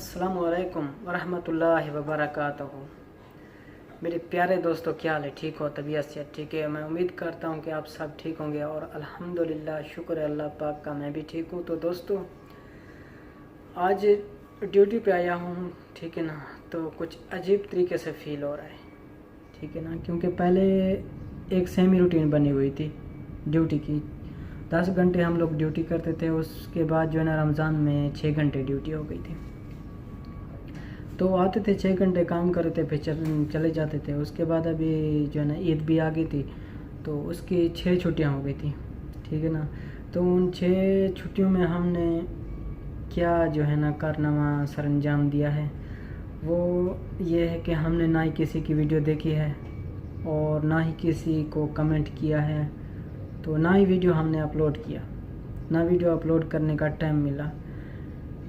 अस्सलामुअलैकुम वरहमतुल्लाहि वबरकातुहू। मेरे प्यारे दोस्तों, क्या हाल है? ठीक हो? तबीयत से ठीक है? मैं उम्मीद करता हूँ कि आप सब ठीक होंगे और अल्हम्दुलिल्लाह, शुक्र है अल्लाह पाक का, मैं भी ठीक हूँ। तो दोस्तों, आज ड्यूटी पे आया हूँ, ठीक है ना। तो कुछ अजीब तरीके से फ़ील हो रहा है, ठीक है ना, क्योंकि पहले एक सेमी रूटीन बनी हुई थी ड्यूटी की। 10 घंटे हम लोग ड्यूटी करते थे, उसके बाद जो है ना रमज़ान में 6 घंटे ड्यूटी हो गई थी। तो आते थे 6 घंटे काम करते, फिर चले जाते थे। उसके बाद अभी जो है ना ईद भी आ गई थी, तो उसकी 6 छुट्टियाँ हो गई थी, ठीक है ना। तो उन 6 छुट्टियों में हमने क्या जो है ना कारनामा सरअंजाम दिया है, वो ये है कि हमने ना ही किसी की वीडियो देखी है और ना ही किसी को कमेंट किया है, तो ना ही वीडियो हमने अपलोड किया, ना वीडियो अपलोड करने का टाइम मिला,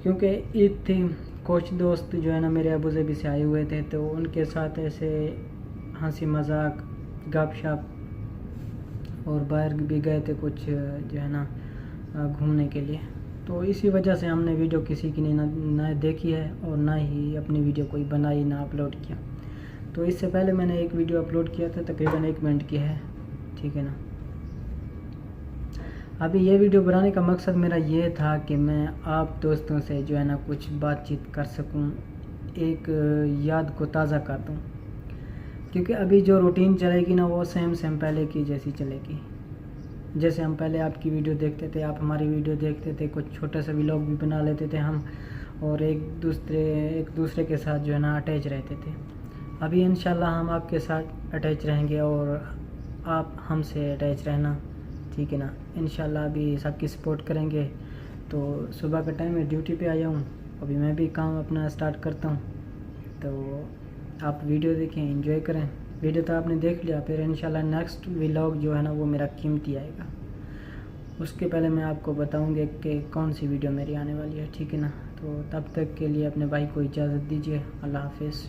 क्योंकि ईद थी। कुछ दोस्त जो है ना मेरे अबू धाबी से आए हुए थे, तो उनके साथ ऐसे हंसी मजाक गपशप और बाहर भी गए थे कुछ जो है ना घूमने के लिए। तो इसी वजह से हमने वीडियो किसी की ना देखी है और ना ही अपनी वीडियो कोई बनाई, ना अपलोड किया। तो इससे पहले मैंने एक वीडियो अपलोड किया था, तकरीबन 1 मिनट की है, ठीक है ना। अभी ये वीडियो बनाने का मकसद मेरा ये था कि मैं आप दोस्तों से जो है ना कुछ बातचीत कर सकूं, एक याद को ताज़ा कर दूं, क्योंकि अभी जो रूटीन चलेगी ना वो सेम पहले की जैसी चलेगी। जैसे हम पहले आपकी वीडियो देखते थे, आप हमारी वीडियो देखते थे, कुछ छोटा सा व्लॉग भी बना लेते थे हम, और एक दूसरे के साथ जो है ना अटैच रहते थे। अभी इंशाल्लाह हम आपके साथ अटैच रहेंगे और आप हमसे अटैच रहना, ठीक है ना। इंशाल्लाह अभी सबकी सपोर्ट करेंगे। तो सुबह का टाइम है, ड्यूटी पे आया हूँ, अभी मैं भी काम अपना स्टार्ट करता हूँ। तो आप वीडियो देखें, एंजॉय करें। वीडियो तो आपने देख लिया, फिर इंशाल्लाह नेक्स्ट व्लॉग जो है ना वो मेरा कीमती आएगा। उसके पहले मैं आपको बताऊँगी कि कौन सी वीडियो मेरी आने वाली है, ठीक है ना। तो तब तक के लिए अपने भाई को इजाज़त दीजिए। अल्लाह हाफिज़।